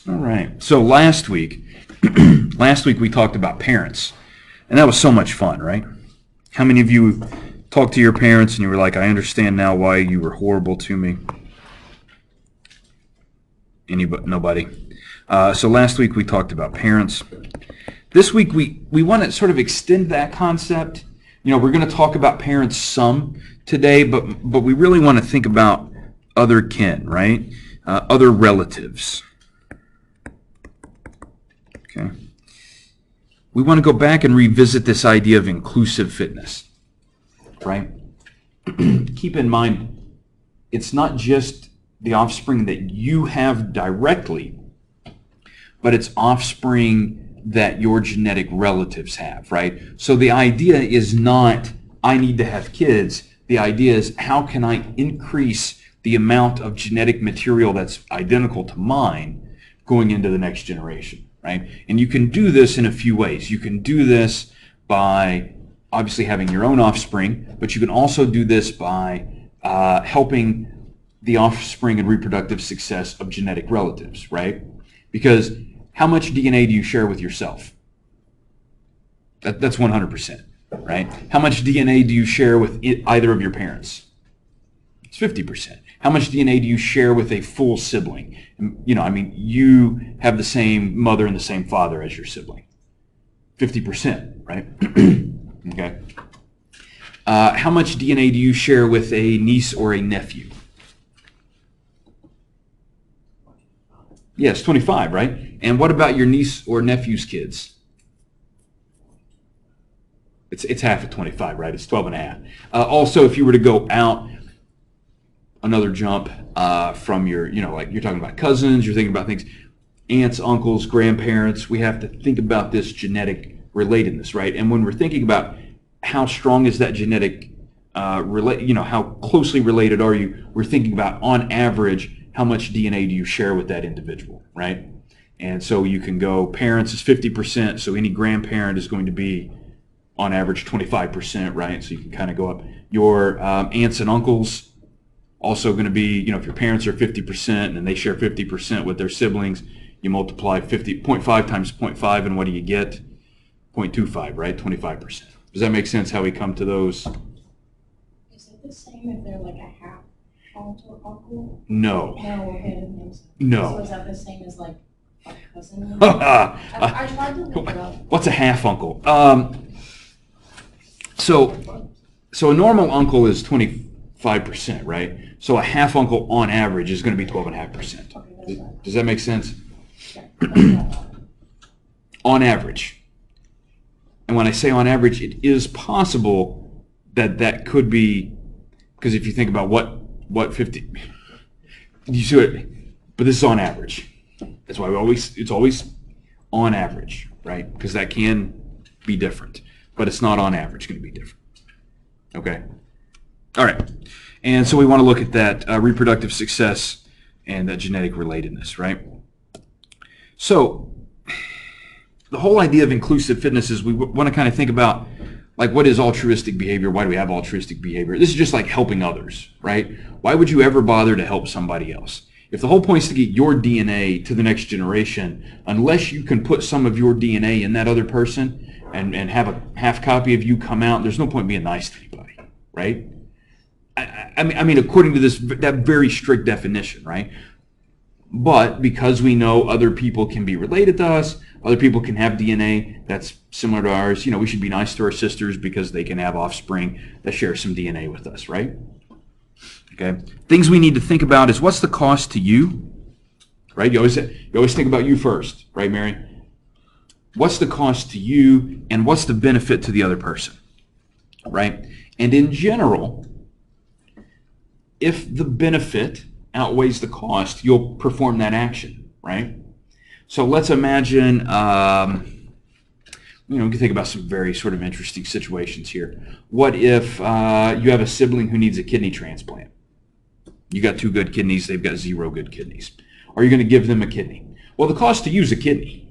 All right. So last week, last week we talked about parents, and that was so much fun, right? How many of you talked to your parents and you were like, I understand now why you were horrible to me? Anybody? Nobody. So last week we talked about parents. This week we want to sort of extend that concept. You know, we're going to talk about parents some today, but we really want to think about other kin, right? Other relatives. Okay. We want to go back and revisit this idea of inclusive fitness, right? Keep in mind, it's not just the offspring that you have directly, but it's offspring that your genetic relatives have, right? So the idea is not, I need to have kids. The idea is, how can I increase the amount of genetic material that's identical to mine going into the next generation, right? And you can do this in a few ways. You can do this by obviously having your own offspring, but you can also do this by helping the offspring and reproductive success of genetic relatives, right? Because how much DNA do you share with yourself? That's 100%, right? How much DNA do you share with either of your parents? It's 50%. How much DNA do you share with a full sibling? You know, I mean, you have the same mother and the same father as your sibling. 50%, right? Okay. How much DNA do you share with a niece or a nephew? Yes, 25, right? And what about your niece or nephew's kids? It's half of 25, right? It's 12 and a half. Also, if you were to go out another jump from your, you know, like you're talking about cousins, you're thinking about things, aunts, uncles, grandparents, we have to think about this genetic relatedness, right? And when we're thinking about how strong is that genetic, you know, how closely related are you, we're thinking about, on average, how much DNA do you share with that individual, right? And so you can go, parents is 50%, so any grandparent is going to be, on average, 25%, right? So you can kind of go up. Your aunts and uncles, also going to be, you know, if your parents are 50% and they share 50% with their siblings, you multiply 0.5 times 0.5, and what do you get? 0.25, right? 25%. Does that make sense how we come to those? Is it the same if they're like a half aunt or uncle? No. No, okay, I didn't think so. No. So is that the same as like a cousin? I tried to look it up. What's a half uncle? So a normal uncle is 25%, right? So a half uncle on average is going to be 12.5%. Okay, that's right. Does that make sense? Yeah. On average. And when I say on average, it is possible that that could be, because if you think about what 50, you see it, but this is on average. That's why it's always on average, right? Because that can be different, but it's not on average going to be different. Okay? All right. And so we want to look at that reproductive success and that genetic relatedness, right? So the whole idea of inclusive fitness is we want to kind of think about, like, what is altruistic behavior? Why do we have altruistic behavior? This is just like helping others, right? Why would you ever bother to help somebody else? If the whole point is to get your DNA to the next generation, unless you can put some of your DNA in that other person and have a half copy of you come out, there's no point being nice to anybody, right? I mean, according to that very strict definition, right? But because we know other people can be related to us, other people can have DNA that's similar to ours, you know, we should be nice to our sisters because they can have offspring that share some DNA with us, right? Okay. Things we need to think about is, what's the cost to you, right? You always think about you first, right, Mary? What's the cost to you, and what's the benefit to the other person, right? And in general, if the benefit outweighs the cost, you'll perform that action, right? So let's imagine, you can think about some very sort of interesting situations here. What if you have a sibling who needs a kidney transplant? You got 2 good kidneys, they've got 0 good kidneys. Are you going to give them a kidney? Well, the cost to use a kidney,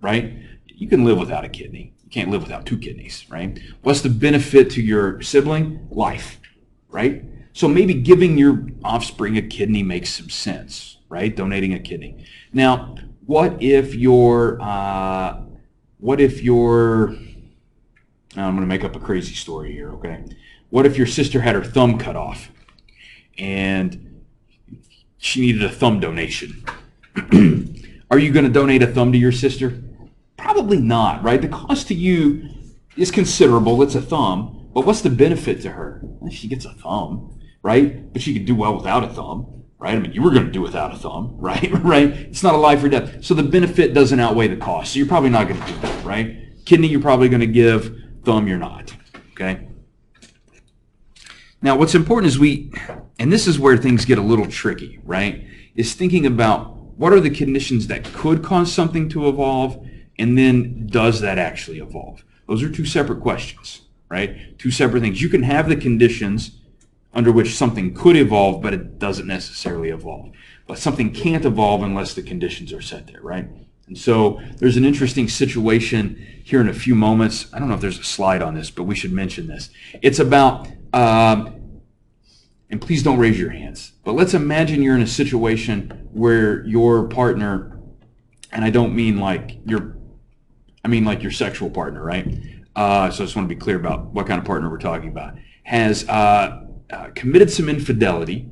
right? You can live without a kidney. You can't live without 2 kidneys, right? What's the benefit to your sibling? Life, right? So maybe giving your offspring a kidney makes some sense, right? Donating a kidney. Now, what if your I'm going to make up a crazy story here, okay? What if your sister had her thumb cut off and she needed a thumb donation? Are you going to donate a thumb to your sister? Probably not, right? The cost to you is considerable. It's a thumb, but what's the benefit to her? Well, she gets a thumb, right? But she could do well without a thumb, right? I mean, you were going to do without a thumb, right? Right? It's not a life or death. So the benefit doesn't outweigh the cost. So you're probably not going to do that, right? Kidney, you're probably going to give. Thumb, you're not, okay? Now, what's important is and this is where things get a little tricky, right? Is thinking about what are the conditions that could cause something to evolve, and then does that actually evolve? Those are two separate questions, right? Two separate things. You can have the conditions under which something could evolve, but it doesn't necessarily evolve. But something can't evolve unless the conditions are set there, right? And so there's an interesting situation here in a few moments. I don't know if there's a slide on this, but we should mention this. It's about, and please don't raise your hands, but let's imagine you're in a situation where your partner, and I don't mean like I mean like your sexual partner, right? So I just want to be clear about what kind of partner we're talking about. Has committed some infidelity,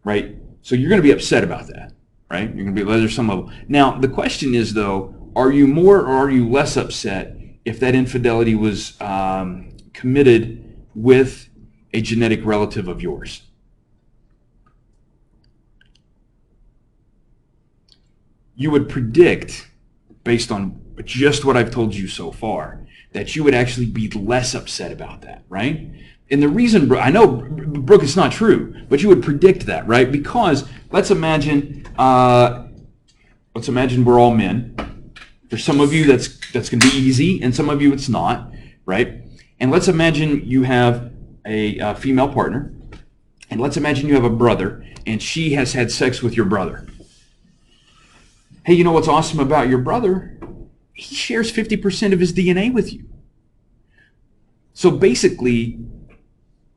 right? So you're going to be upset about that. Right? You're going to be, there's some level. Now, the question is, though, are you more or are you less upset if that infidelity was committed with a genetic relative of yours? You would predict, based on just what I've told you so far, that you would actually be less upset about that, right? And the reason, I know, Brooke, it's not true, but you would predict that, right? Because let's imagine we're all men. For some of you, that's going to be easy, and some of you, it's not, right? And let's imagine you have a female partner, and let's imagine you have a brother, and she has had sex with your brother. Hey, you know what's awesome about your brother? He shares 50% of his DNA with you. So basically,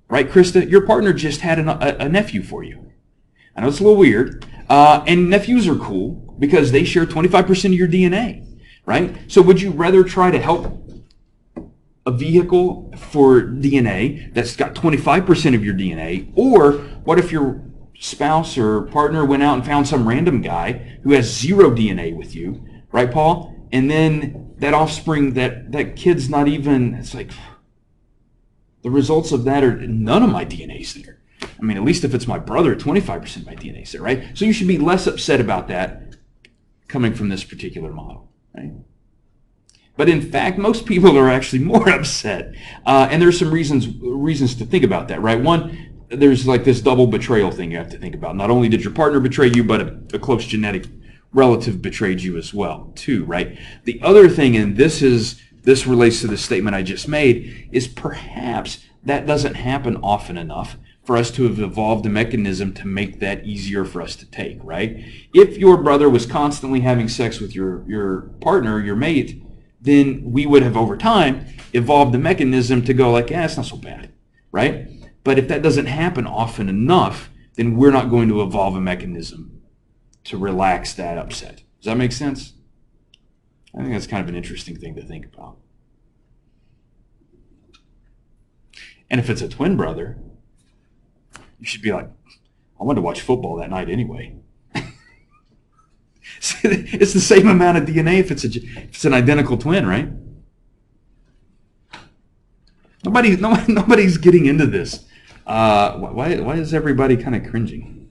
right, Krista, your partner just had a nephew for you. I know it's a little weird. And nephews are cool because they share 25% of your DNA, right? So would you rather try to help a vehicle for DNA that's got 25% of your DNA? Or what if your spouse or partner went out and found some random guy who has 0 DNA with you, right, Paul? And then that offspring, that kid's not even, it's like, the results of that are none of my DNA's there. I mean, at least if it's my brother, 25% of my DNA's there, right? So you should be less upset about that coming from this particular model, right? But in fact, most people are actually more upset. And there's some reasons to think about that, right? One, there's like this double betrayal thing you have to think about. Not only did your partner betray you, but a close genetic relative betrayed you as well, too, right? The other thing, and this relates to the statement I just made, is perhaps that doesn't happen often enough for us to have evolved a mechanism to make that easier for us to take, right? If your brother was constantly having sex with your partner, your mate, then we would have over time evolved a mechanism to go like, yeah, it's not so bad, right? But if that doesn't happen often enough, then we're not going to evolve a mechanism to relax that upset. Does that make sense? I think that's kind of an interesting thing to think about. And if it's a twin brother, you should be like, I wanted to watch football that night anyway. It's the same amount of DNA if it's an identical twin, right? Nobody's getting into this. Why is everybody kind of cringing?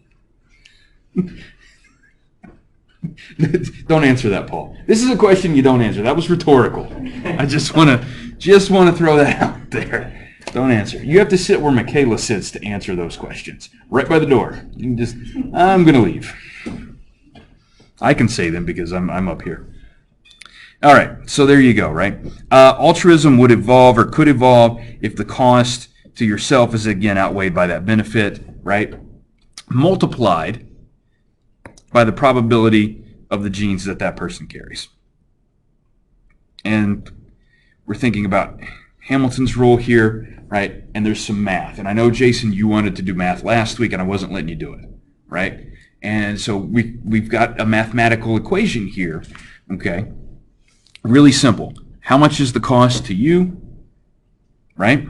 Don't answer that, Paul. This is a question you don't answer. That was rhetorical. I just want to throw that out there. Don't answer. You have to sit where Michaela sits to answer those questions. Right by the door. You can I'm going to leave. I can say them because I'm up here. All right, so there you go, right? Altruism would evolve or could evolve if the cost to yourself is, again, outweighed by that benefit, right? Multiplied by the probability of the genes that person carries. And we're thinking about Hamilton's rule here, right? And there's some math. And I know, Jason, you wanted to do math last week, and I wasn't letting you do it, right? And so we've got a mathematical equation here, okay? Really simple. How much is the cost to you, right?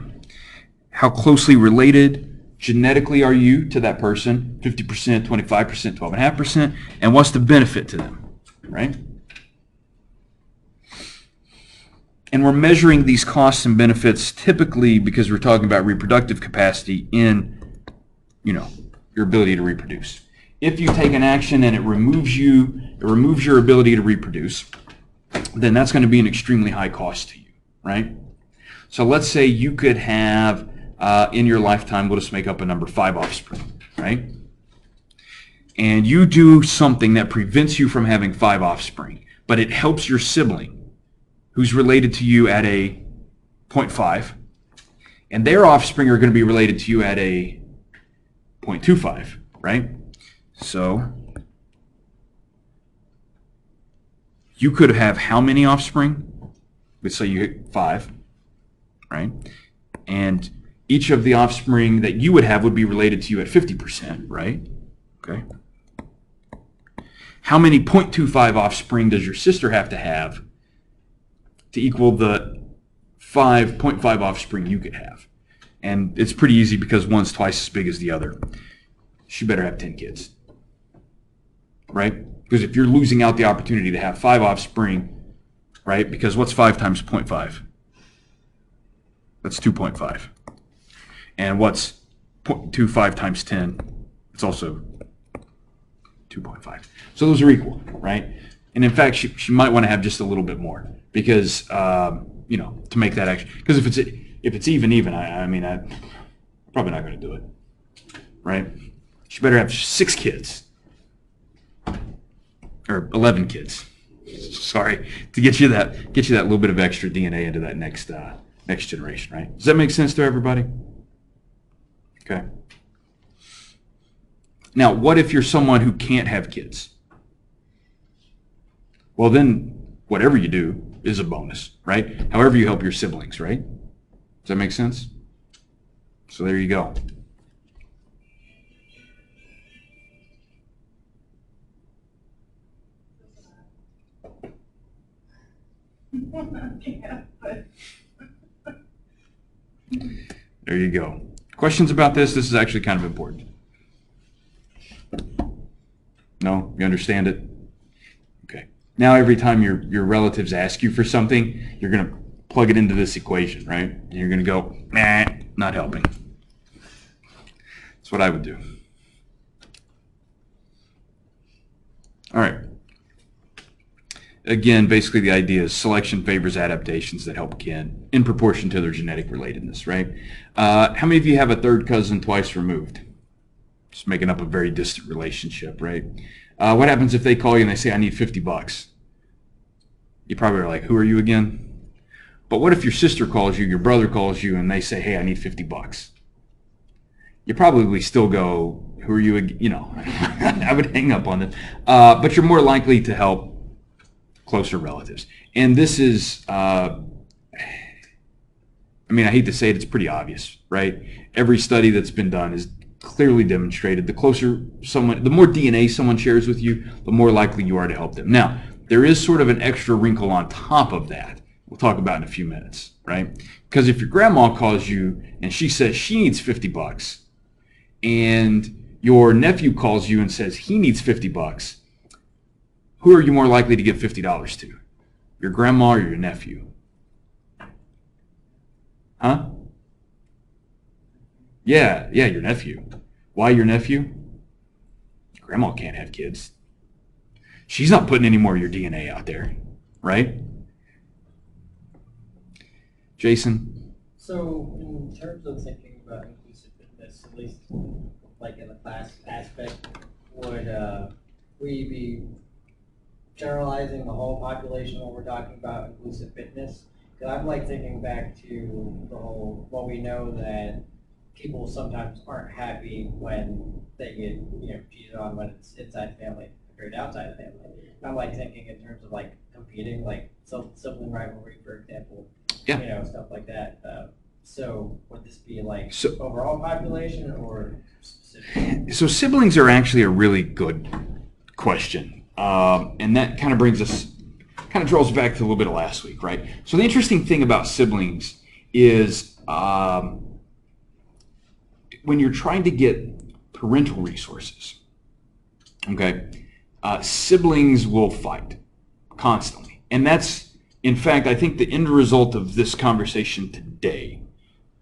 How closely related genetically are you to that person? 50%, 25%, 12.5%. And what's the benefit to them, right? And we're measuring these costs and benefits typically because we're talking about reproductive capacity in, your ability to reproduce. If you take an action and it removes your ability to reproduce, then that's going to be an extremely high cost to you, right? So let's say you could have, in your lifetime, we'll just make up a number, 5 offspring, right? And you do something that prevents you from having 5 offspring, but it helps your sibling who's related to you at a 0.5, and their offspring are going to be related to you at a 0.25, right? So you could have how many offspring? Let's say you hit 5, right? And each of the offspring that you would have would be related to you at 50%, right? Okay. How many 0.25 offspring does your sister have to equal the 0.5 offspring you could have? And it's pretty easy because one's twice as big as the other. She better have 10 kids, right? Because if you're losing out the opportunity to have 5 offspring, right? Because what's 5 times 0.5? That's 2.5. And what's 0.25 times 10? It's also 2.5. So those are equal, right? And in fact, she might want to have just a little bit more because, to make that action. Because if it's even, I'm probably not going to do it, right? She better have 6 kids. Or 11 kids. Sorry, to get you that little bit of extra DNA into that next generation, right? Does that make sense to everybody? Okay. Now, what if you're someone who can't have kids? Well, then whatever you do is a bonus, right? However you help your siblings, right? Does that make sense? So there you go. There you go. Questions about this? This is actually kind of important. No? You understand it? Okay. Now every time your relatives ask you for something, you're going to plug it into this equation, right? And you're going to go, nah, not helping. That's what I would do. All right. Again, basically the idea is selection favors adaptations that help kin in proportion to their genetic relatedness, right? How many of you have a third cousin twice removed? Just making up a very distant relationship, right? What happens if they call you and they say, I need $50? You probably are like, who are you again? But what if your sister calls you, your brother calls you, and they say, hey, I need $50? You probably still go, who are you? I would hang up on them. But you're more likely to help closer relatives. And this is, I hate to say it, it's pretty obvious, right? Every study that's been done is clearly demonstrated the more DNA someone shares with you, the more likely you are to help them. Now, there is sort of an extra wrinkle on top of that we'll talk about in a few minutes, right? Because if your grandma calls you and she says she needs $50 and your nephew calls you and says he needs $50, who are you more likely to give $50 to? Your grandma or your nephew? Huh? Yeah, your nephew. Why your nephew? Grandma can't have kids. She's not putting any more of your DNA out there, right? Jason? So in terms of thinking about inclusive fitness, at least like in the class aspect, would we be generalizing the whole population when we're talking about inclusive fitness? Because I'm like thinking back to the whole, well, we know that people sometimes aren't happy when they get cheated on when it's inside family compared to outside the family. I'm like thinking in terms of like competing, like sibling rivalry, for example. Yeah. Stuff like that. So would this be like So, overall population or specific? So siblings are actually a really good question, and that kind of draws back to a little bit of last week, right? So the interesting thing about siblings is when you're trying to get parental resources, okay, siblings will fight constantly, and that's, in fact, I think the end result of this conversation today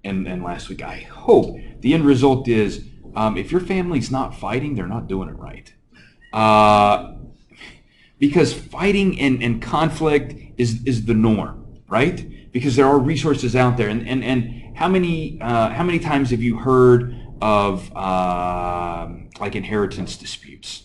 and last week, I hope the end result is if your family's not fighting, they're not doing it right. Because fighting and conflict is the norm, right? Because there are resources out there, and how many times have you heard of like inheritance disputes?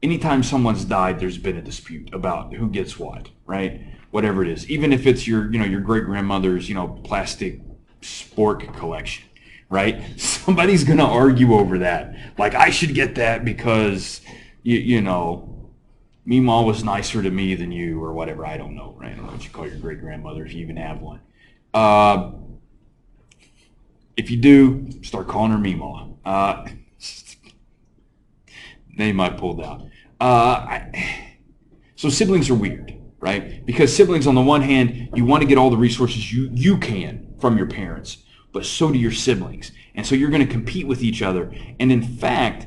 Anytime someone's died, there's been a dispute about who gets what, right? Whatever it is, even if it's your great grandmother's plastic spork collection, right? Somebody's gonna argue over that. Like, I should get that because Meemaw was nicer to me than you, or whatever. I don't know, right? I don't know what you call your great grandmother if you even have one. If you do, start calling her Meemaw. Name I pulled out. So siblings are weird, right? Because siblings, on the one hand, you want to get all the resources you can from your parents, but so do your siblings. And so you're going to compete with each other. And in fact,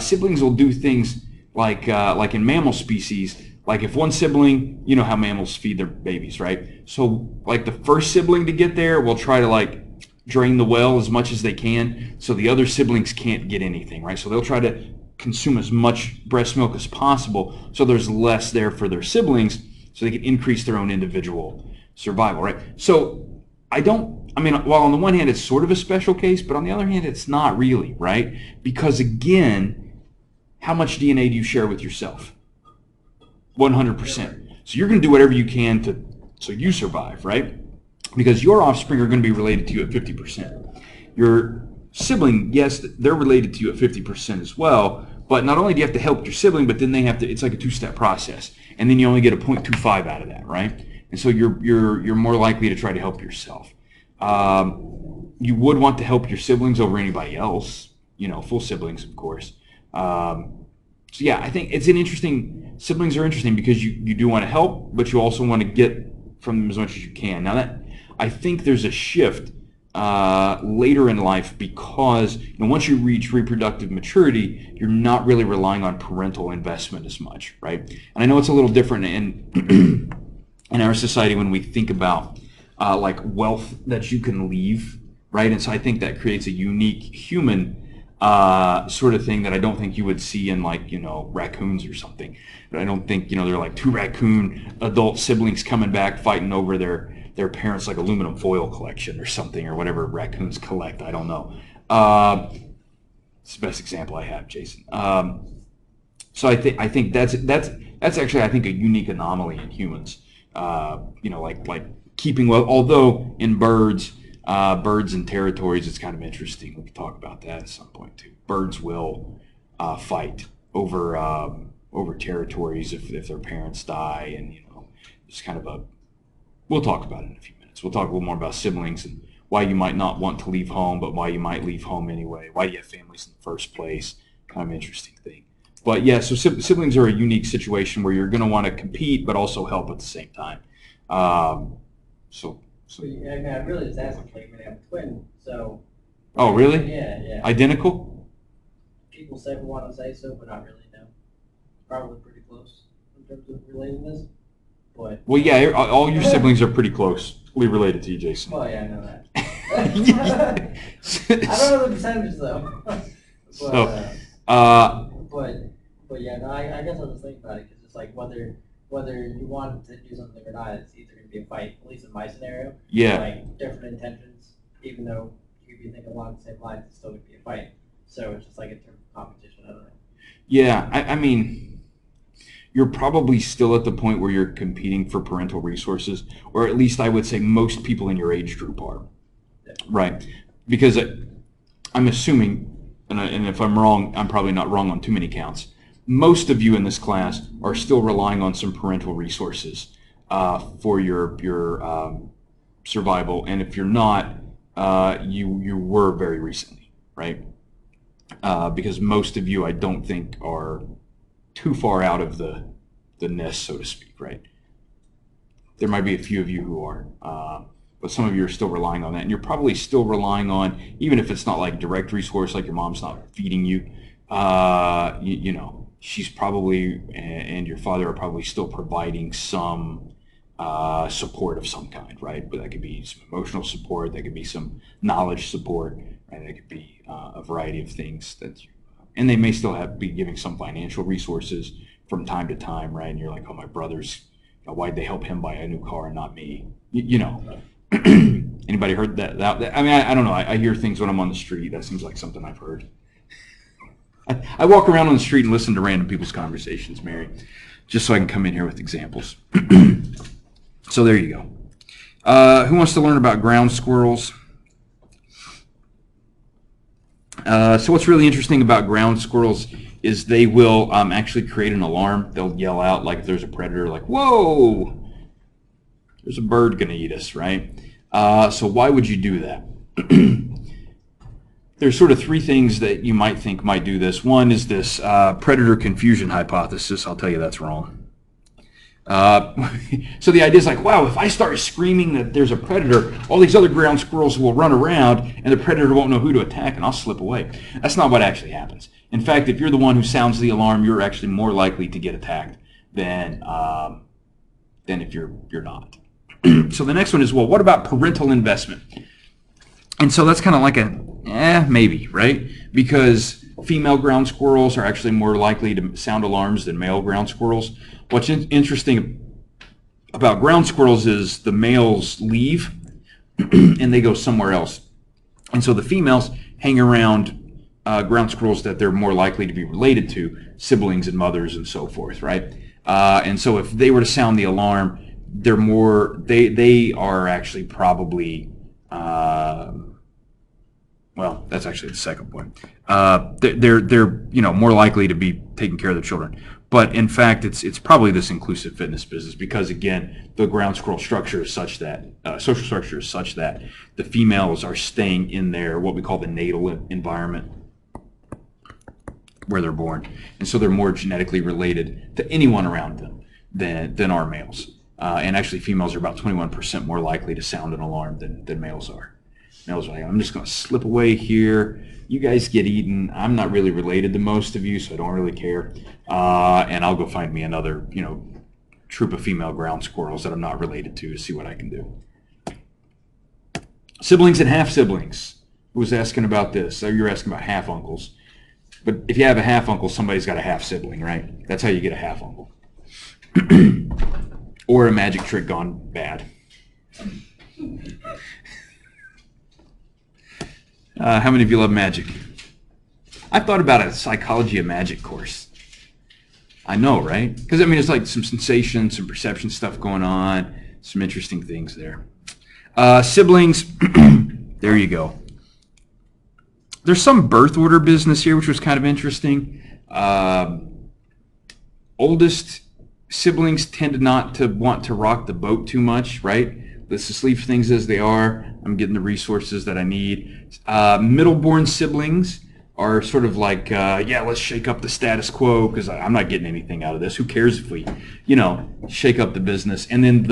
siblings will do things like in mammal species, like if one sibling, you know how mammals feed their babies, right? So like the first sibling to get there will try to like drain the well as much as they can so the other siblings can't get anything, right? So they'll try to consume as much breast milk as possible so there's less there for their siblings so they can increase their own individual survival, right? So while on the one hand it's sort of a special case, but on the other hand it's not really, right? Because again, how much DNA do you share with yourself? 100%. So you're going to do whatever you can so you survive, right? Because your offspring are going to be related to you at 50%. Your sibling, yes, they're related to you at 50% as well, but not only do you have to help your sibling, but then it's like a two-step process, and then you only get a 0.25 out of that, right? And so you're more likely to try to help yourself. You would want to help your siblings over anybody else, full siblings, of course. So yeah, I think siblings are interesting because you do want to help, but you also want to get from them as much as you can. Now I think there's a shift later in life because once you reach reproductive maturity, you're not really relying on parental investment as much, right? And I know it's a little different in our society when we think about like wealth that you can leave, right? And so I think that creates a unique human sort of thing that I don't think you would see in like raccoons or something. But I don't think they're like two raccoon adult siblings coming back fighting over their parents' like aluminum foil collection or something, or whatever raccoons collect. I don't know. It's the best example I have, Jason. So I think that's actually I think a unique anomaly in humans. Like keeping well. Although in birds and territories, it's kind of interesting. We can talk about that at some point too. Birds will fight over territories if their parents die, and it's kind of we'll talk about it in a few minutes. We'll talk a little more about siblings and why you might not want to leave home, but why you might leave home anyway. Why do you have families in the first place? Kind of an interesting thing. But yeah, so siblings are a unique situation where you're going to want to compete, but also help at the same time. So yeah, I really just asked if you're going to have a twin. So. Oh, really? Yeah. Identical? People say want to say so, but not really. No. Probably pretty close in terms of relatedness. But. Well, yeah, all your siblings are pretty closely related to you, Jason. Well, yeah, I know that. I don't know the percentages though. But yeah, no, I guess I'll just think about it because it's like whether you want to do something or not, it's either going to be a fight. At least in my scenario. Yeah. Like different intentions, even though you could be thinking along the same lines, it's still going to be a fight. So it's just like a term of competition. I don't know. Yeah, I mean, you're probably still at the point where you're competing for parental resources, or at least I would say most people in your age group are. Yeah. Right? Because I'm assuming, and if I'm wrong, I'm probably not wrong on too many counts. Most of you in this class are still relying on some parental resources for your survival, and if you're not, you were very recently, right? because most of you I don't think are too far out of the nest, so to speak, right? There might be a few of you who are, but some of you are still relying on that, and you're probably still relying on, even if it's not like direct resource, like your mom's not feeding you, you know, she's probably, and your father are probably still providing some support of some kind, right? But that could be some emotional support, that could be some knowledge support, right? That could be a variety of things that you, and they may still be giving some financial resources from time to time, right? And you're like, oh, my brother's, why'd they help him buy a new car and not me? You know. Anybody heard that? I mean, I don't know. I hear things when I'm on the street. That seems like something I've heard. I walk around on the street and listen to random people's conversations, Mary, just so I can come in here with examples. So there you go. Who wants to learn about ground squirrels? So what's really interesting about ground squirrels is they will actually create an alarm. They'll yell out like if there's a predator, like, whoa, there's a bird going to eat us, right? So why would you do that? There's sort of three things that you might think might do this. One is this predator confusion hypothesis. I'll tell you that's wrong. So the idea is like, wow, if I start screaming that there's a predator, all these other ground squirrels will run around and the predator won't know who to attack and I'll slip away. That's not what actually happens. In fact, if you're the one who sounds the alarm, you're actually more likely to get attacked than if you're not. So the next one is, well, what about parental investment? And so that's kind of like a, maybe, right? Because female ground squirrels are actually more likely to sound alarms than male ground squirrels. What's interesting about ground squirrels is the males leave and they go somewhere else. And so the females hang around ground squirrels that they're more likely to be related to, siblings and mothers and so forth, right? And so if they were to sound the alarm, they are actually probably, well, that's actually the second point. They're more likely to be taking care of their children. But in fact, it's probably this inclusive fitness business because, again, the ground squirrel structure is such that, social structure is such that the females are staying in their, what we call the natal environment where they're born. And so they're more genetically related to anyone around them than are males. And actually, females are about 21% more likely to sound an alarm than males are. Males are like, I'm just going to slip away here. You guys get eaten. I'm not really related to most of you, so I don't really care. And I'll go find me another, troop of female ground squirrels that I'm not related to see what I can do. Siblings and half-siblings. Who was asking about this? So you're asking about half-uncles. But if you have a half-uncle, somebody's got a half-sibling, right? That's how you get a half-uncle. Or a magic trick gone bad. How many of you love magic? I thought about a psychology of magic course. I know, right? Because, it's like some sensation, some perception stuff going on, some interesting things there. Siblings, there you go. There's some birth order business here, which was kind of interesting. Oldest siblings tend not to want to rock the boat too much, right? Let's just leave things as they are. I'm getting the resources that I need. Middle-born siblings are sort of like, let's shake up the status quo because I'm not getting anything out of this. Who cares if we, shake up the business? And then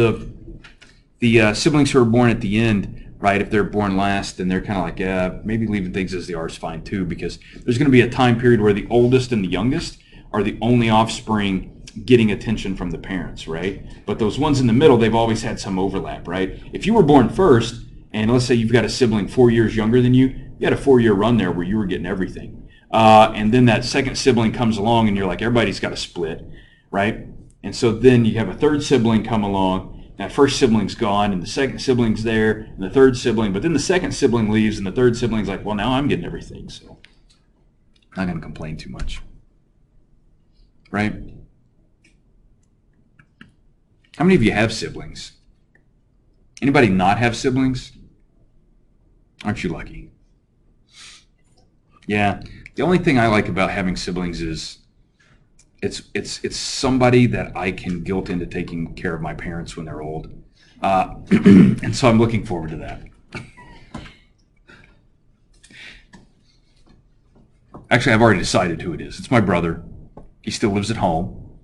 the siblings who are born at the end, right, if they're born last, then they're kind of like, maybe leaving things as they are is fine too, because there's going to be a time period where the oldest and the youngest are the only offspring getting attention from the parents, right? But those ones in the middle, they've always had some overlap, right? If you were born first, and let's say you've got a sibling 4 years younger than you had a 4-year run there where you were getting everything. And then that second sibling comes along and you're like, everybody's got to split, right? And so then you have a third sibling come along, that first sibling's gone, and the second sibling's there, and the third sibling, but then the second sibling leaves, and the third sibling's like, well, now I'm getting everything, so I'm not going to complain too much, right? How many of you have siblings? Anybody not have siblings? Aren't you lucky? Yeah. The only thing I like about having siblings is it's somebody that I can guilt into taking care of my parents when they're old. And so I'm looking forward to that. Actually, I've already decided who it is. It's my brother. He still lives at home.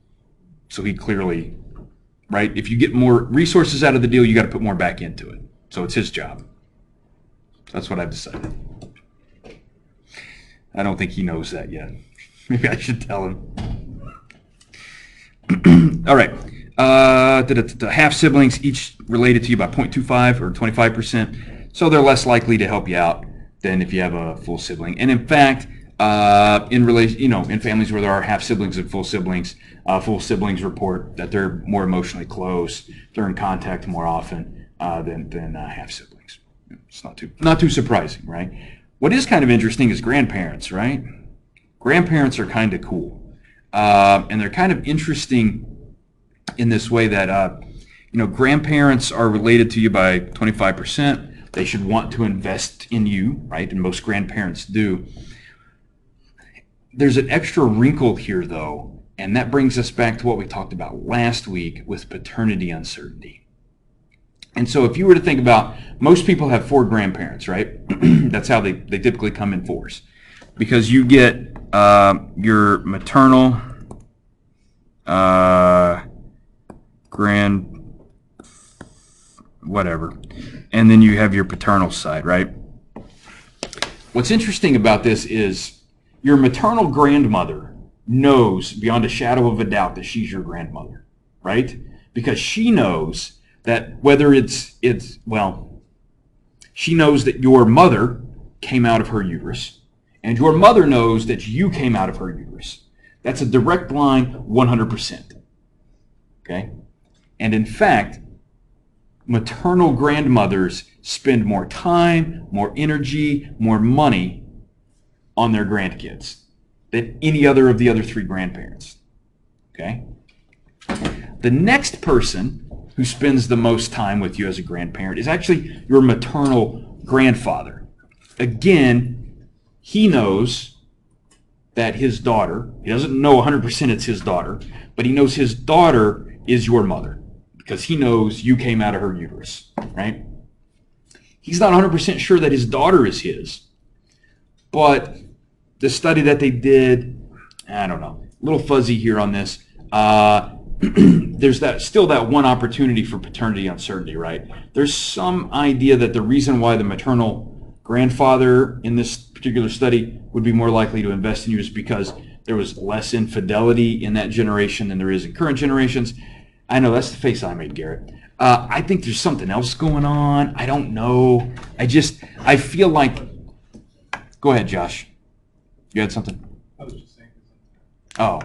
So he clearly, right? If you get more resources out of the deal, you got to put more back into it. So it's his job. That's what I've decided. I don't think he knows that yet. Maybe I should tell him. All right. Half siblings, each related to you by 0.25 or 25%. So they're less likely to help you out than if you have a full sibling. And in fact, in relation, in families where there are half siblings and full siblings report that they're more emotionally close. They're in contact more often than half siblings. It's not too surprising, right? What is kind of interesting is grandparents, right? Grandparents are kind of cool, and they're kind of interesting in this way that grandparents are related to you by 25%. They should want to invest in you, right? And most grandparents do. There's an extra wrinkle here, though, and that brings us back to what we talked about last week with paternity uncertainty. And so if you were to think about, most people have 4 grandparents, right? That's how they typically come in 4s. Because you get your maternal whatever, and then you have your paternal side, right? What's interesting about this is your maternal grandmother knows beyond a shadow of a doubt that she's your grandmother, right? Because she knows that whether she knows that your mother came out of her uterus, and your mother knows that you came out of her uterus. That's a direct line, 100%. Okay? And in fact, maternal grandmothers spend more time, more energy, more money on their grandkids than any other of the other 3 grandparents. Okay? The next person who spends the most time with you as a grandparent is actually your maternal grandfather. Again, he knows that his daughter, he doesn't know 100% it's his daughter, but he knows his daughter is your mother because he knows you came out of her uterus, right? He's not 100% sure that his daughter is his, but the study that they did, I don't know, a little fuzzy here on this. There's still that one opportunity for paternity uncertainty, right? There's some idea that the reason why the maternal grandfather in this particular study would be more likely to invest in you is because there was less infidelity in that generation than there is in current generations. I know, that's the face I made, Garrett. I think there's something else going on. I don't know. I feel like... Go ahead, Josh. You had something? I was just saying. Oh,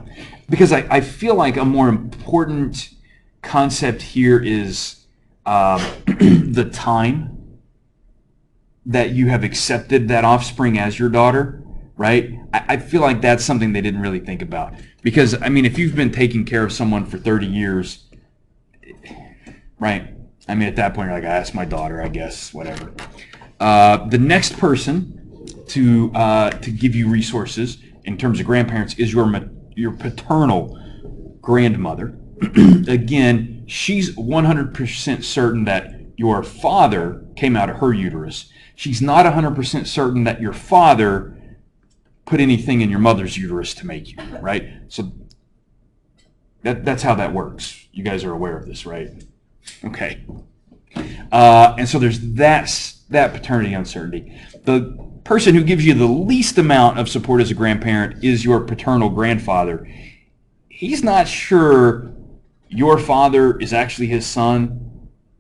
because I feel like a more important concept here is the time that you have accepted that offspring as your daughter, right? I feel like that's something they didn't really think about. Because, I mean, if you've been taking care of someone for 30 years, right? I mean, at that point, you're like, that's my daughter, I guess, whatever. The next person to give you resources in terms of grandparents is your paternal grandmother. Again, she's 100% certain that your father came out of her uterus. She's not 100% certain that your father put anything in your mother's uterus to make you, right? So that's how that works. You guys are aware of this, right? Okay. And so there's that paternity uncertainty. The person who gives you the least amount of support as a grandparent is your paternal grandfather. He's not sure your father is actually his son,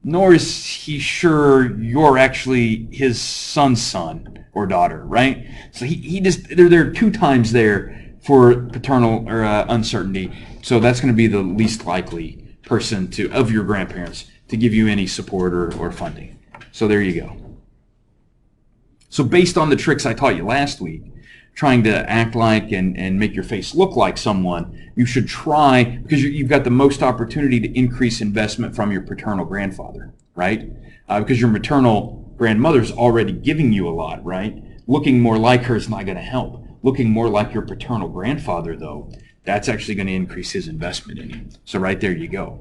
nor is he sure you're actually his son's son or daughter, right? So he just, there are 2 times there for paternal or uncertainty. So that's going to be the least likely person of your grandparents to give you any support or funding. So there you go. So based on the tricks I taught you last week, trying to act like and make your face look like someone, you should try, because you've got the most opportunity to increase investment from your paternal grandfather, right? Because your maternal grandmother's already giving you a lot, right? Looking more like her is not going to help. Looking more like your paternal grandfather, though, that's actually going to increase his investment in you. So right there you go.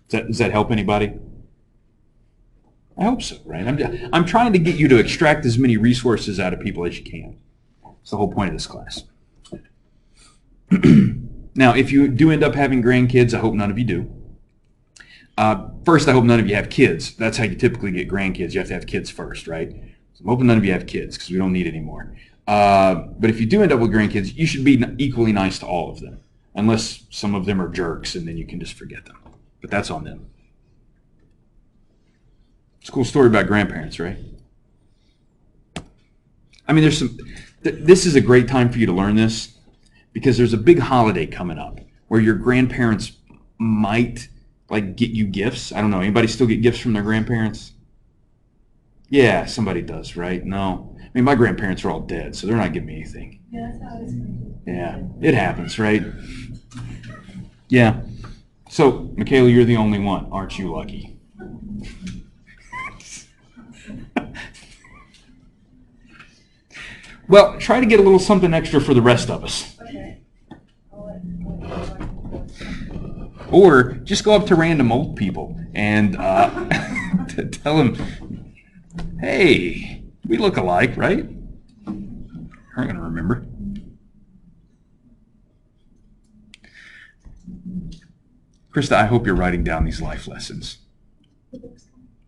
Does that help anybody? I hope so, right? I'm trying to get you to extract as many resources out of people as you can. That's the whole point of this class. Now, if you do end up having grandkids, I hope none of you do. First, I hope none of you have kids. That's how you typically get grandkids. You have to have kids first, right? So I'm hoping none of you have kids because we don't need any more. But if you do end up with grandkids, you should be equally nice to all of them, unless some of them are jerks, and then you can just forget them. But that's on them. It's a cool story about grandparents, right? I mean, this is a great time for you to learn this because there's a big holiday coming up where your grandparents might like get you gifts. I don't know. Anybody still get gifts from their grandparents? Yeah, somebody does, right? No. I mean, my grandparents are all dead, so they're not giving me anything. Yeah, that's how it's going to Yeah, it happens, right? Yeah. So, Michaela, you're the only one. Aren't you lucky? Well, try to get a little something extra for the rest of us. Okay. Or just go up to random old people and tell them, hey, we look alike, right? They're going to remember. Krista, I hope you're writing down these life lessons.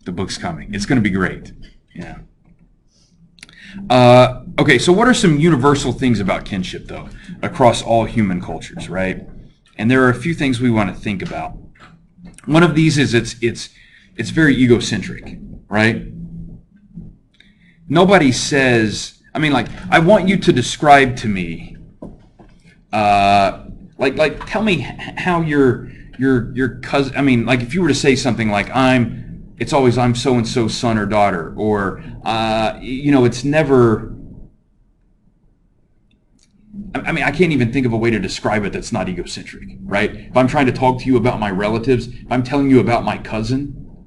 The book's coming. It's going to be great. Yeah. Okay, so what are some universal things about kinship, though, across all human cultures, right? And there are a few things we want to think about. One of these is it's very egocentric, right? Nobody says, I mean, like, I want you to describe to me, like, tell me how your cousin, I mean, like, if you were to say something like, it's always I'm so-and-so's son or daughter, or, it's never, I mean, I can't even think of a way to describe it that's not egocentric, right? If I'm trying to talk to you about my relatives, if I'm telling you about my cousin,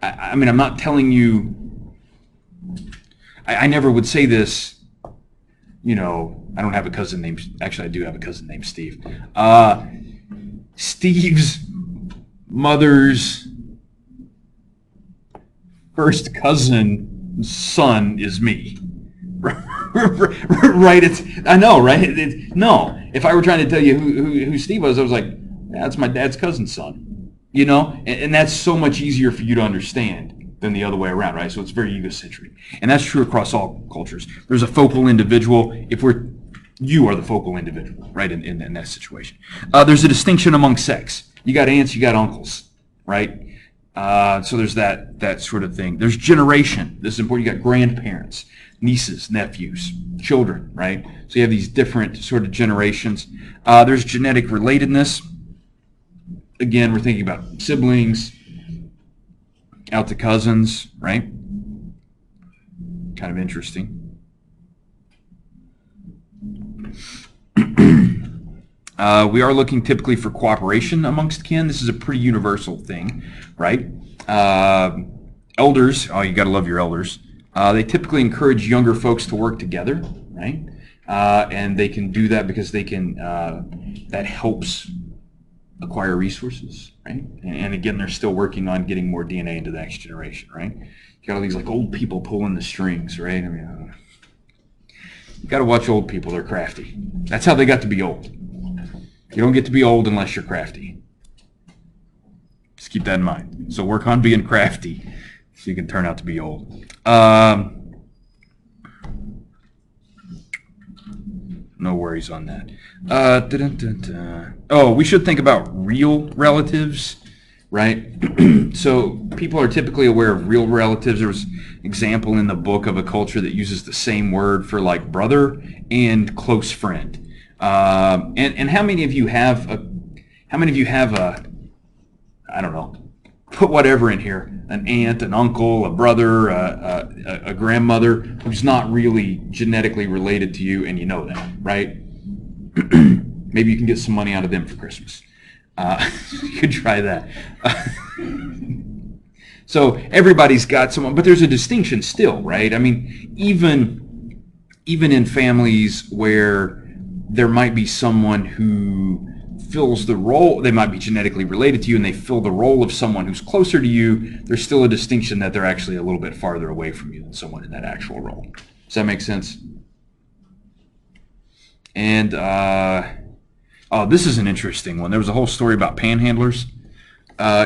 I mean, I'm not telling you, I never would say this, I don't have a cousin named, actually I do have a cousin named Steve. Steve's mother's first cousin's son is me. Right? I know, right? No. If I were trying to tell you who Steve was, I was like, that's my dad's cousin's son. And that's so much easier for you to understand than the other way around, right? So it's very egocentric. And that's true across all cultures. There's a focal individual. You are the focal individual, right, in that situation. There's a distinction among sex. You got aunts, you got uncles, right? So there's that sort of thing. There's generation. This is important. You got grandparents, nieces, nephews, children, right? So you have these different sort of generations. There's genetic relatedness. Again, we're thinking about siblings, out to cousins, right? Kind of interesting. We are looking typically for cooperation amongst kin. This is a pretty universal thing, right? Elders, you got to love your elders. They typically encourage younger folks to work together, right? And they can do that because they can, that helps acquire resources, right? And again, they're still working on getting more DNA into the next generation, right? You got all these like old people pulling the strings, right? I mean, you got to watch old people. They're crafty. That's how they got to be old. You don't get to be old unless you're crafty. Just keep that in mind. So work on being crafty so you can turn out to be old. No worries on that. Oh, we should think about real relatives, right? So people are typically aware of real relatives. There was an example in the book of a culture that uses the same word for like brother and close friend. And how many of you have a, I don't know, put whatever in here, an aunt, an uncle, a brother, a grandmother who's not really genetically related to you, and you know that, right? Maybe you can get some money out of them for Christmas. You could try that. So everybody's got someone, but there's a distinction still, right? I mean, even in families where there might be someone who fills the role, they might be genetically related to you and they fill the role of someone who's closer to you, there's still a distinction that they're actually a little bit farther away from you than someone in that actual role. Does that make sense? And, this is an interesting one. There was a whole story about panhandlers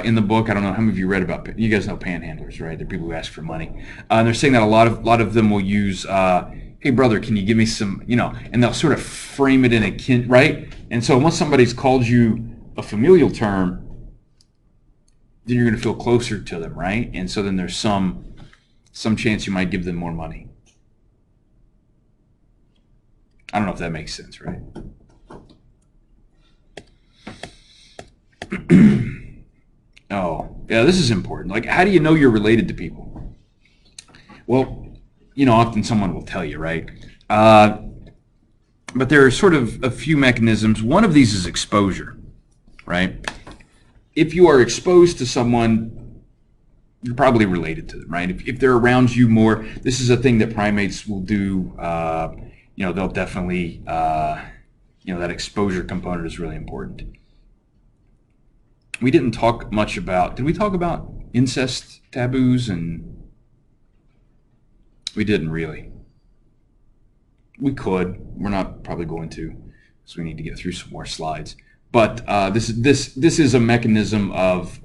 in the book. I don't know how many of you read about, you guys know panhandlers, right? They're people who ask for money. And they're saying that a lot of them will use, hey brother, can you give me some, and they'll sort of frame it in a right? And so once somebody's called you a familial term, then you're going to feel closer to them, right? And so then there's some chance you might give them more money. I don't know if that makes sense, right? Oh, yeah, this is important. Like, how do you know you're related to people? Well, often someone will tell you, right? But there are sort of a few mechanisms. One of these is exposure, right? If you are exposed to someone, you're probably related to them, right? If they're around you more, this is a thing that primates will do. They'll definitely, that exposure component is really important. We didn't talk much about, did we talk about incest taboos? And we didn't really. We could. We're not probably going to, because we need to get through some more slides. But this is a mechanism of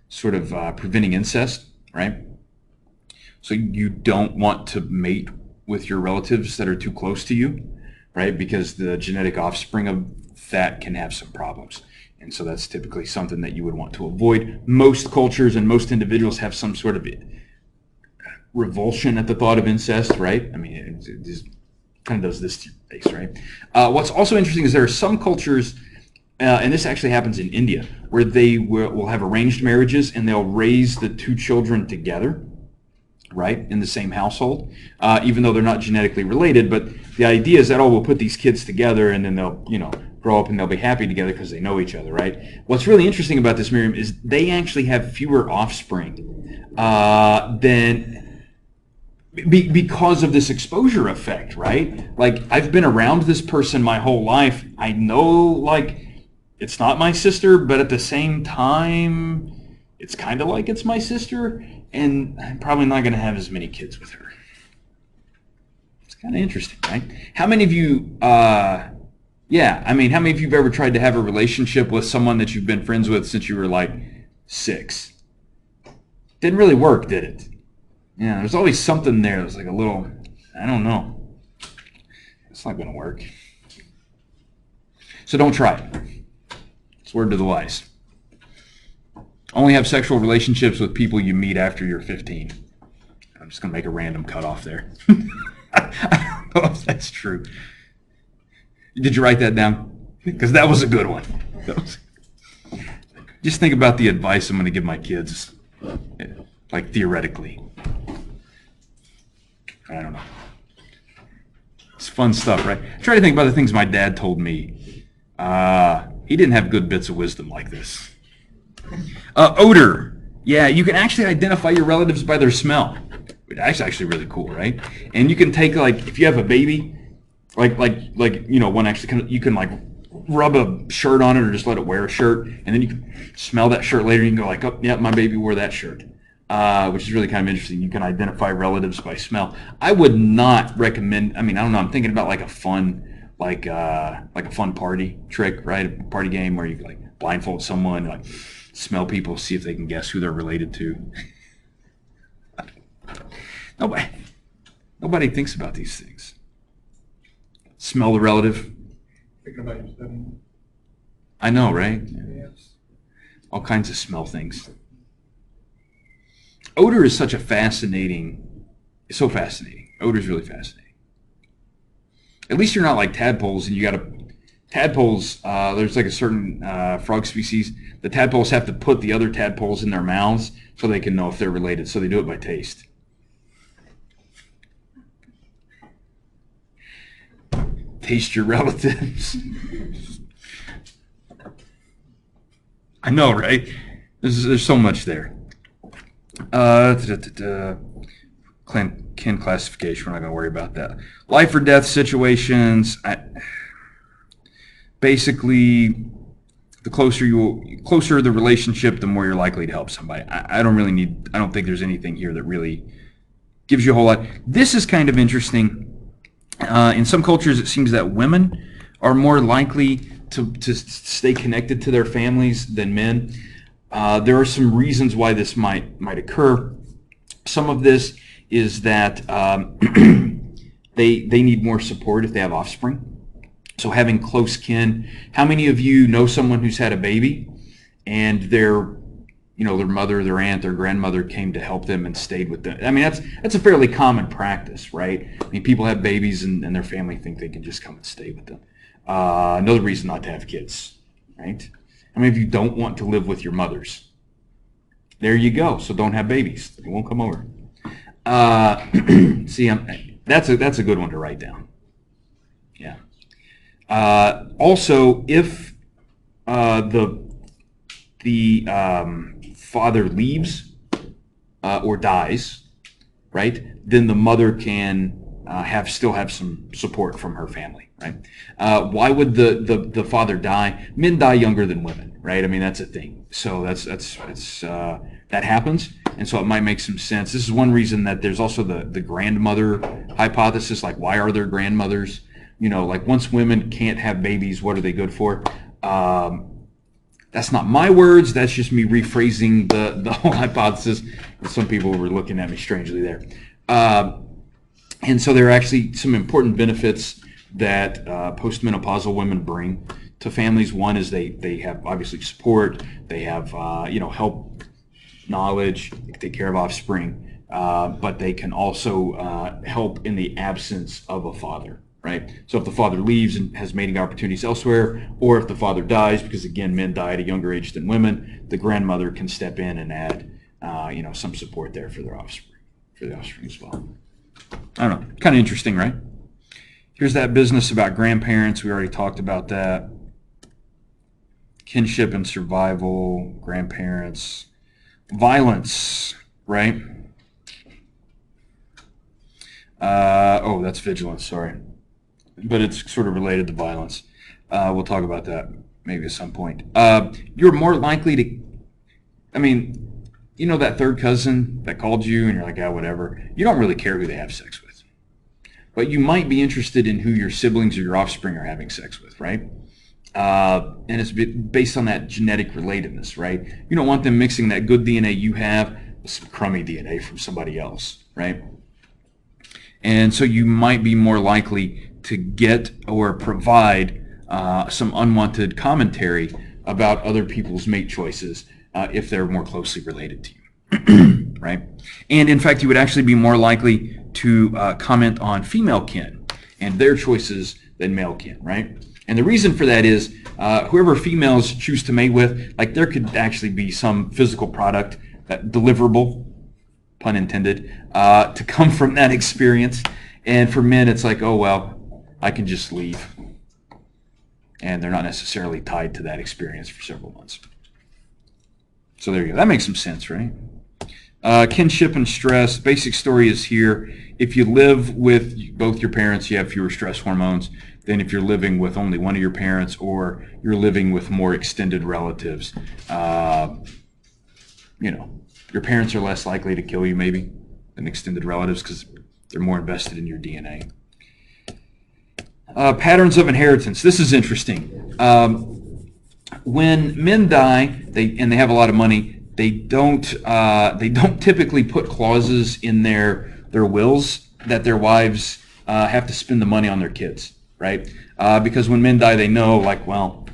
preventing incest, right? So you don't want to mate with your relatives that are too close to you, right? Because the genetic offspring of that can have some problems. And so that's typically something that you would want to avoid. Most cultures and most individuals have some sort of revulsion at the thought of incest, right? I mean, it just kind of does this to your face, right? What's also interesting is there are some cultures, and this actually happens in India, where they will have arranged marriages and they'll raise the two children together, right, in the same household, even though they're not genetically related. But the idea is that, we'll put these kids together and then they'll, grow up and they'll be happy together because they know each other, right? What's really interesting about this, Miriam, is they actually have fewer offspring than because of this exposure effect, right? Like, I've been around this person my whole life. I know, like, it's not my sister, but at the same time, it's kind of like it's my sister, and I'm probably not going to have as many kids with her. It's kind of interesting, right? How many of you, how many of you have ever tried to have a relationship with someone that you've been friends with since you were like 6? Didn't really work, did it? Yeah, there's always something there. There's like a little, I don't know. It's not going to work. So don't try it. It's word to the wise. Only have sexual relationships with people you meet after you're 15. I'm just going to make a random cutoff there. I don't know if that's true. Did you write that down? Because that was a good one. Just think about the advice I'm going to give my kids, like theoretically. I don't know. It's fun stuff, right? Try to think about the things my dad told me. He didn't have good bits of wisdom like this. Odor. Yeah, you can actually identify your relatives by their smell. That's actually really cool, right? And you can take, like, if you have a baby, one actually, you can like rub a shirt on it or just let it wear a shirt, and then you can smell that shirt later. You can go like, oh, yeah, my baby wore that shirt, which is really kind of interesting. You can identify relatives by smell. I would not recommend. I mean, I don't know. I'm thinking about like a fun, like a fun party trick, right? A party game where you like blindfold someone, like smell people, see if they can guess who they're related to. Nobody thinks about these things. Smell the relative. Thinking about your studying. I know, right? Yeah. All kinds of smell things. Odor is so fascinating. Odor is really fascinating. At least you're not like tadpoles, and tadpoles, there's like a certain frog species. The tadpoles have to put the other tadpoles in their mouths so they can know if they're related, so they do it by taste. Taste your relatives. I know, right? There's so much there. Kin classification, we're not going to worry about that. Life or death situations. basically, the closer the relationship, the more you're likely to help somebody. I don't think there's anything here that really gives you a whole lot. This is kind of interesting. In some cultures, it seems that women are more likely to stay connected to their families than men. There are some reasons why this might occur. Some of this is that they need more support if they have offspring. So having close kin. How many of you know someone who's had a baby and their mother, their aunt, their grandmother came to help them and stayed with them? I mean, that's a fairly common practice, right? I mean, people have babies and their family think they can just come and stay with them. Another reason not to have kids, right? How many of you don't want to live with your mothers? There you go. So don't have babies. They won't come over. See, that's a good one to write down. Yeah. Also, if the father leaves or dies, right, then the mother can still have some support from her family, right? Why would the father die? Men die younger than women, right? I mean, that's a thing. So that happens, and so it might make some sense. This is one reason that there's also the grandmother hypothesis. Like, why are there grandmothers? Like, once women can't have babies, what are they good for? That's not my words. That's just me rephrasing the whole hypothesis. Some people were looking at me strangely there. And so there are actually some important benefits that postmenopausal women bring to families. One is they have obviously support. They have help, knowledge. They can take care of offspring, but they can also help in the absence of a father. Right? So if the father leaves and has mating opportunities elsewhere, or if the father dies, because again, men die at a younger age than women, the grandmother can step in and add, some support there for the offspring as well. I don't know, kind of interesting, right? Here's that business about grandparents. We already talked about that. Kinship and survival, grandparents, violence, right? That's vigilance, sorry. But it's sort of related to violence. We'll talk about that maybe at some point. You're more likely to, that third cousin that called you and you're like, whatever. You don't really care who they have sex with. But you might be interested in who your siblings or your offspring are having sex with, right? And it's based on that genetic relatedness, right? You don't want them mixing that good DNA you have with some crummy DNA from somebody else, right? And so you might be more likely to get or provide some unwanted commentary about other people's mate choices if they're more closely related to you, right? And in fact, you would actually be more likely to comment on female kin and their choices than male kin, right? And the reason for that is whoever females choose to mate with, like, there could actually be some physical product, deliverable, pun intended, to come from that experience. And for men, it's like, oh, well, I can just leave. And they're not necessarily tied to that experience for several months. So there you go. That makes some sense, right? Kinship and stress. Basic story is here. If you live with both your parents, you have fewer stress hormones than if you're living with only one of your parents or you're living with more extended relatives. Your parents are less likely to kill you maybe than extended relatives because they're more invested in your DNA. Patterns of inheritance. This is interesting. When men die, and they have a lot of money, they don't typically put clauses in their wills that their wives have to spend the money on their kids, right? Because when men die, they know, like, well,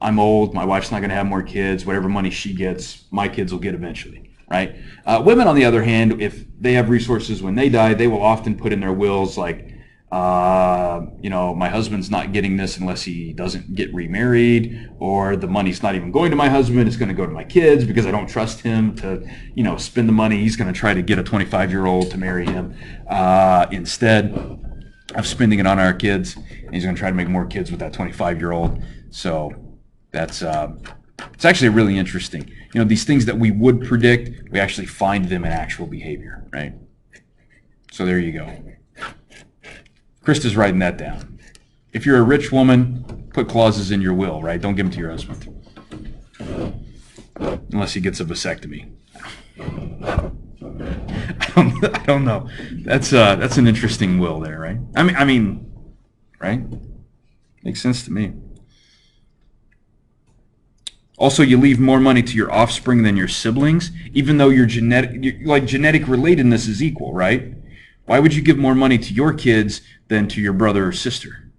I'm old, my wife's not going to have more kids, whatever money she gets, my kids will get eventually, right? Women, on the other hand, if they have resources when they die, they will often put in their wills, like, my husband's not getting this unless he doesn't get remarried, or the money's not even going to my husband, it's going to go to my kids because I don't trust him to, spend the money. He's going to try to get a 25-year-old to marry him instead of spending it on our kids, and he's going to try to make more kids with that 25-year-old. So that's it's actually really interesting. These things that we would predict, we actually find them in actual behavior, right? So there you go. Krista's writing that down. If you're a rich woman, put clauses in your will, right? Don't give them to your husband. Unless he gets a vasectomy. I don't know. That's an interesting will there, right? I mean, right? Makes sense to me. Also, you leave more money to your offspring than your siblings, even though your genetic relatedness is equal, right? Why would you give more money to your kids than to your brother or sister?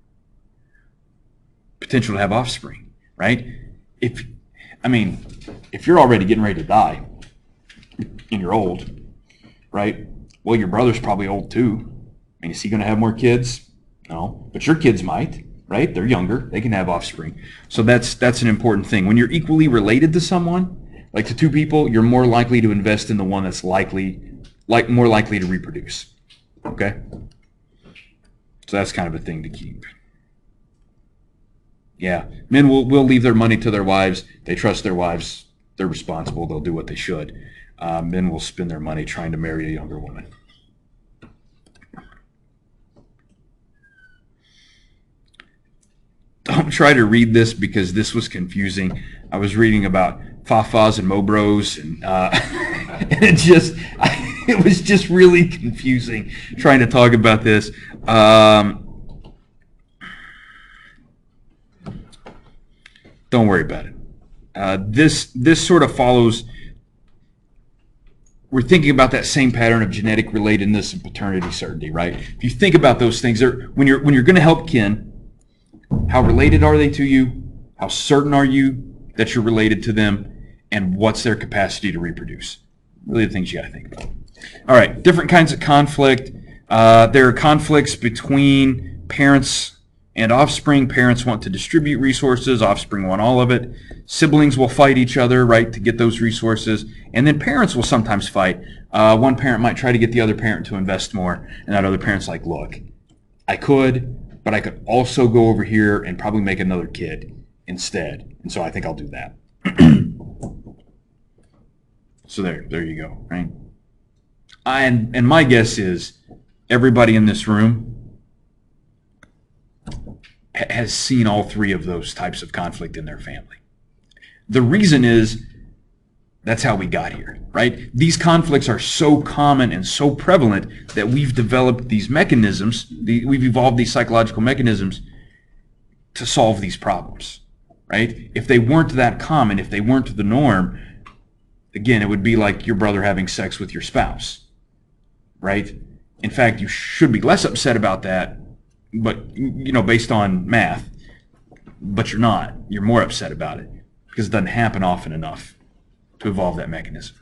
Potential to have offspring, right? If you're already getting ready to die and you're old, right? Well, your brother's probably old too. I mean, is he going to have more kids? No, but your kids might, right? They're younger. They can have offspring. So that's an important thing. When you're equally related to someone, like to two people, you're more likely to invest in the one that's more likely to reproduce. Okay? So that's kind of a thing to keep. Yeah, men will leave their money to their wives. They trust their wives. They're responsible. They'll do what they should. Men will spend their money trying to marry a younger woman. Don't try to read this because this was confusing. I was reading about Fafas and Mobros, and it was just really confusing trying to talk about this. Don't worry about it. This sort of follows. We're thinking about that same pattern of genetic relatedness and paternity certainty, right? If you think about those things, when you're going to help kin, how related are they to you? How certain are you that you're related to them? And what's their capacity to reproduce? Really the things you got to think about. All right, different kinds of conflict. There are conflicts between parents and offspring. Parents want to distribute resources. Offspring want all of it. Siblings will fight each other, right, to get those resources. And then parents will sometimes fight. One parent might try to get the other parent to invest more, and that other parent's like, look, I could, but I could also go over here and probably make another kid instead. And so I think I'll do that. So there you go, right? And my guess is everybody in this room has seen all three of those types of conflict in their family. The reason is that's how we got here, right? These conflicts are so common and so prevalent that we've developed these mechanisms, we've evolved these psychological mechanisms to solve these problems, right? If they weren't that common, if they weren't the norm, again, it would be like your brother having sex with your spouse, right? In fact, you should be less upset about that, but based on math, but you're not. You're more upset about it because it doesn't happen often enough to evolve that mechanism.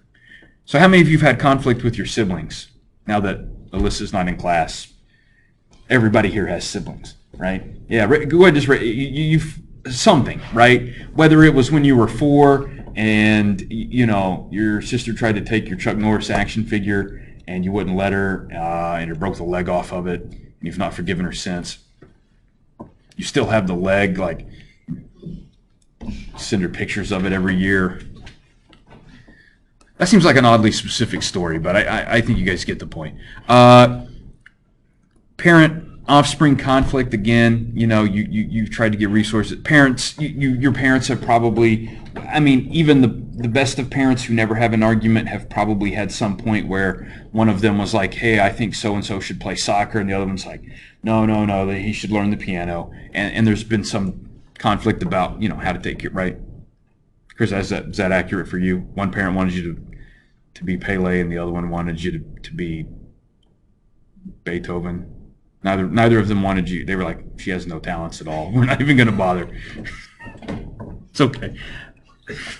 So how many of you have had conflict with your siblings? Now that Alyssa's not in class, everybody here has siblings, right? Yeah, go ahead, just you've something, right? Whether it was when you were 4 and your sister tried to take your Chuck Norris action figure and you wouldn't let her, and it broke the leg off of it, and you've not forgiven her since. You still have the leg, like send her pictures of it every year. That seems like an oddly specific story, but I think you guys get the point. Parent-offspring conflict, again, you've tried to get resources. Parents, your parents have probably, even the best of parents who never have an argument have probably had some point where one of them was like, hey, I think so-and-so should play soccer, and the other one's like, no, he should learn the piano. And there's been some conflict about, how to take it, right? Chris, is that accurate for you? One parent wanted you to be Pele, and the other one wanted you to be Beethoven. Neither of them wanted you. They were like, she has no talents at all. We're not even going to bother. It's okay.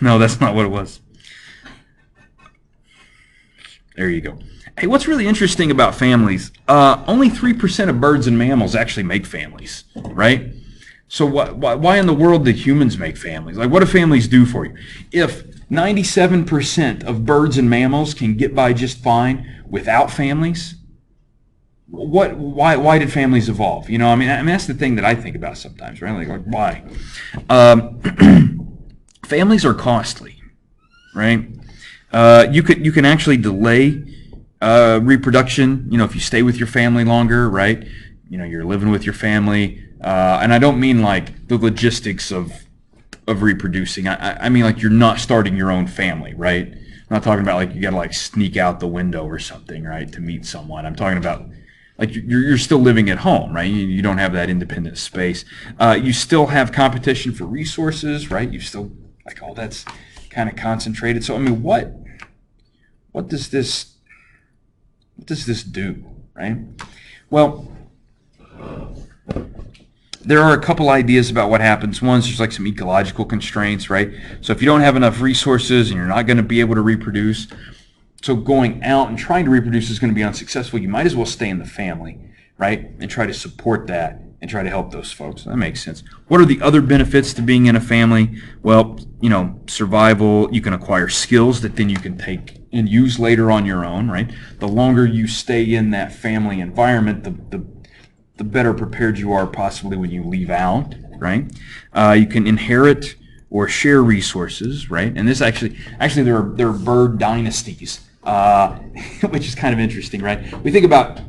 No, that's not what it was. There you go. Hey, what's really interesting about families, only 3% of birds and mammals actually make families, right? So why in the world did humans make families? Like, what do families do for you? If 97% of birds and mammals can get by just fine without families, why did families evolve? That's the thing that I think about sometimes, right? Like why? Families are costly, right? You can actually delay reproduction. If you stay with your family longer, right? You're living with your family. And I don't mean like the logistics of reproducing. I mean like you're not starting your own family, right? I'm not talking about like you got to like sneak out the window or something, right, to meet someone. I'm talking about like you're still living at home, right? You don't have that independent space. You still have competition for resources, right? You still like all that's kind of concentrated. So I mean, what does this do, right? Well, there are a couple ideas about what happens. One is there's like some ecological constraints, right? So if you don't have enough resources and you're not going to be able to reproduce, so going out and trying to reproduce is going to be unsuccessful, you might as well stay in the family, right? And try to support that and try to help those folks. That makes sense. What are the other benefits to being in a family? Well, survival, you can acquire skills that then you can take and use later on your own, right? The longer you stay in that family environment, the better prepared you are possibly when you leave out, right? You can inherit or share resources, right? And this actually there are bird dynasties, which is kind of interesting, right? We think about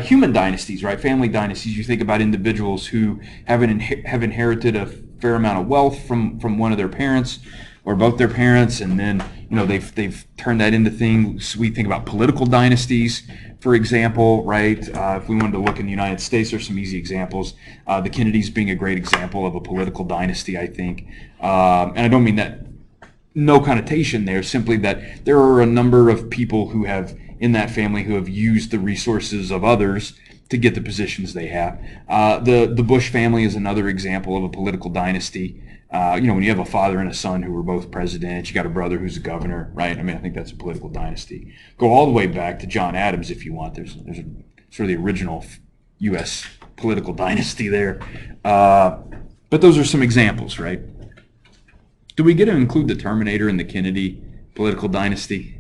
human dynasties, right? Family dynasties. You think about individuals who have inherited a fair amount of wealth from one of their parents or both their parents, and then they've turned that into things. We think about political dynasties, for example, right? If we wanted to look in the United States, there's some easy examples. The Kennedys being a great example of a political dynasty, I think. And I don't mean that no connotation there, simply that there are a number of people who have in that family who have used the resources of others to get the positions they have. The Bush family is another example of a political dynasty. When you have a father and a son who were both presidents, you got a brother who's a governor, right? I mean, I think that's a political dynasty. Go all the way back to John Adams if you want. There's a sort of the original U.S. political dynasty there. But those are some examples, right? Do we get to include the Terminator in the Kennedy political dynasty?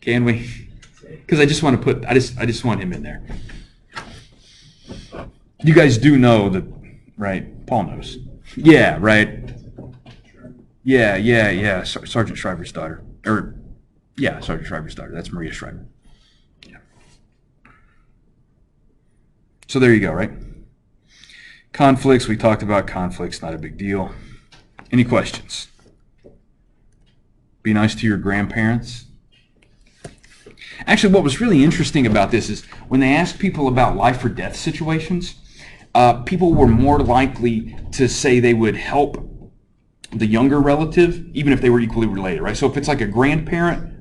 Can we? Because I just want to I just want him in there. You guys do know that, right? Paul knows. Yeah, right. Yeah. Sergeant Shriver's daughter. Sergeant Shriver's daughter. That's Maria Shriver. Yeah. So there you go, right? Conflicts. We talked about conflicts. Not a big deal. Any questions? Be nice to your grandparents. Actually, what was really interesting about this is when they asked people about life or death situations, people were more likely to say they would help the younger relative, even if they were equally related, right? So if it's like a grandparent,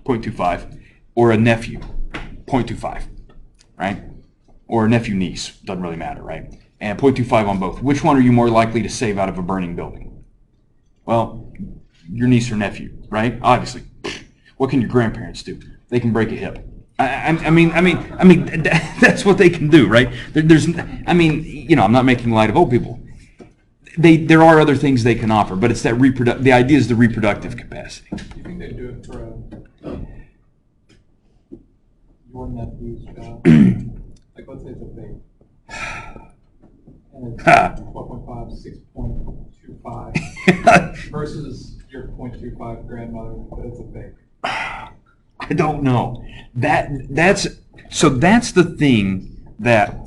0.25, or a nephew, 0.25, right? Or a nephew-niece, doesn't really matter, right? And 0.25 on both. Which one are you more likely to save out of a burning building? Well, your niece or nephew, right? Obviously. What can your grandparents do? They can break a hip. I mean, that's what they can do, right? I'm not making light of old people. There are other things they can offer, but it's that the idea is the reproductive capacity. Do you think they do it for your nephew's job? Like, let's say it's a big, and it's 12.5, 6.25 versus your 0.25 grandmother, but it's a big. I don't know. That's the thing that.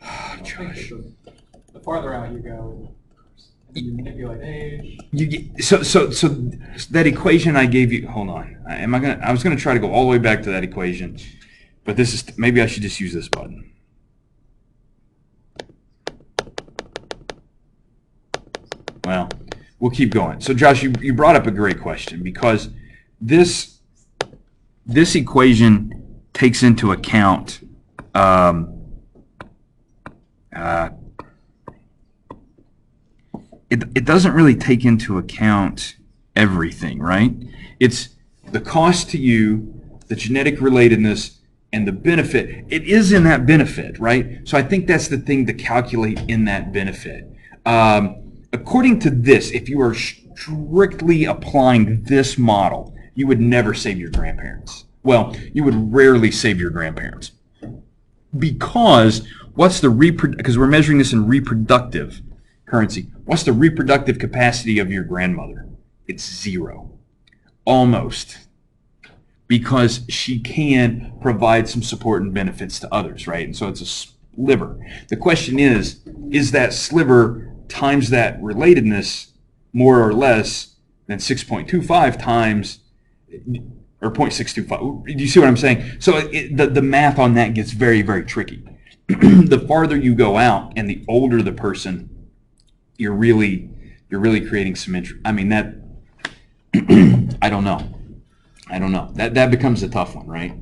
Oh, gosh. The farther out you go, you manipulate age. So that equation I gave you. Hold on. I was gonna try to go all the way back to that equation, but this is maybe I should just use this button. Well, we'll keep going. So Josh, you brought up a great question because this equation takes into account it doesn't really take into account everything, right? It's the cost to you, the genetic relatedness, and the benefit. It is in that benefit, right? So I think that's the thing to calculate in that benefit. According to this, if you are strictly applying this model, you would never save your grandparents. Well, you would rarely save your grandparents. Because because we're measuring this in reproductive currency. What's the reproductive capacity of your grandmother? It's 0. Almost. Because she can provide some support and benefits to others, right? And so it's liver. The question is that sliver times that relatedness more or less than 6.25 times, or 0.625? Do you see what I'm saying? So the math on that gets very, very tricky. The farther you go out and the older the person, you're really creating some interest. I mean, that I don't know. That becomes a tough one, right?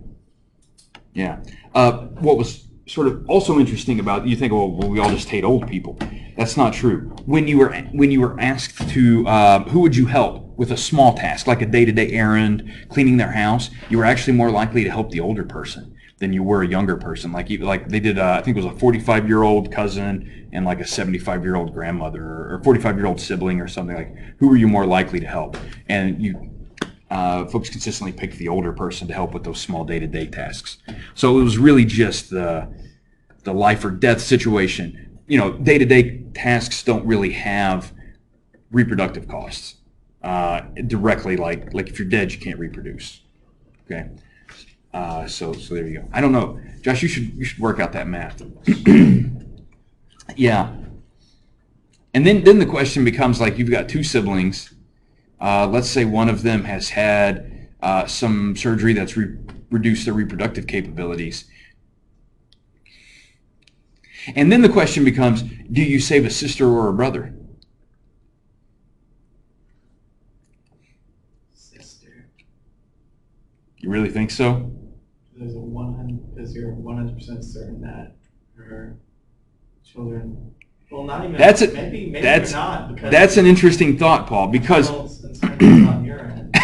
Yeah. What was sort of also interesting about, you think, well, we all just hate old people. That's not true. When you were asked to, who would you help with a small task, like a day-to-day errand, cleaning their house, you were actually more likely to help the older person than you were a younger person. Like they did, I think it was a 45-year-old cousin and like a 75-year-old grandmother or 45-year-old sibling or something. Like, who were you more likely to help? And folks consistently picked the older person to help with those small day-to-day tasks. So it was really just the life or death situation. You know, day-to-day tasks don't really have reproductive costs directly. Like if you're dead, you can't reproduce. Okay. So there you go. I don't know, Josh. You should work out that math. Yeah. And then the question becomes, like, you've got two siblings. Let's say one of them has had some surgery that's reduced their reproductive capabilities. And then the question becomes, do you save a sister or a brother? Sister. You really think so? There's because you're 100% certain that her children. Well, not even. Maybe they're not. Because that's an interesting thought, Paul. Because on your end,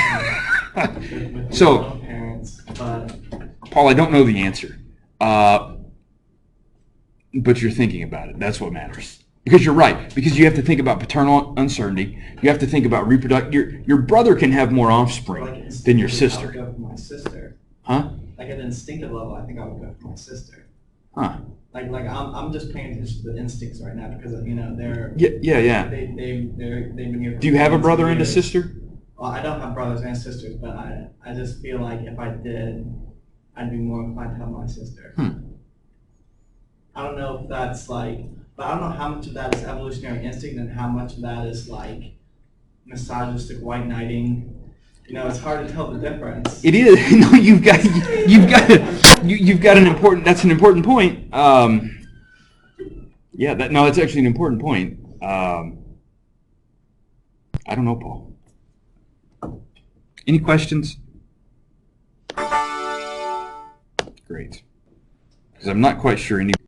with so, your own parents, but Paul, I don't know the answer, but you're thinking about it. That's what matters. Because you're right. Because you have to think about paternal uncertainty. You have to think about reproduction. Your brother can have more offspring than your sister. I would go for my sister. Huh? Like at an instinctive level, I think I would go for my sister. Huh? Like I'm just paying attention to the instincts right now because they're Yeah. they've been here. Do you have a brother and a sister? Well, I don't have brothers and sisters, but I just feel like if I did, I'd be more inclined to have my sister. I don't know if that's like, but I don't know how much of that is evolutionary instinct and how much of that is like misogynistic white knighting. You know, it's hard to tell the difference. It is. No, you've got an important. That's an important point. Yeah. That's actually an important point. I don't know, Paul. Any questions? Great. Because I'm not quite sure any.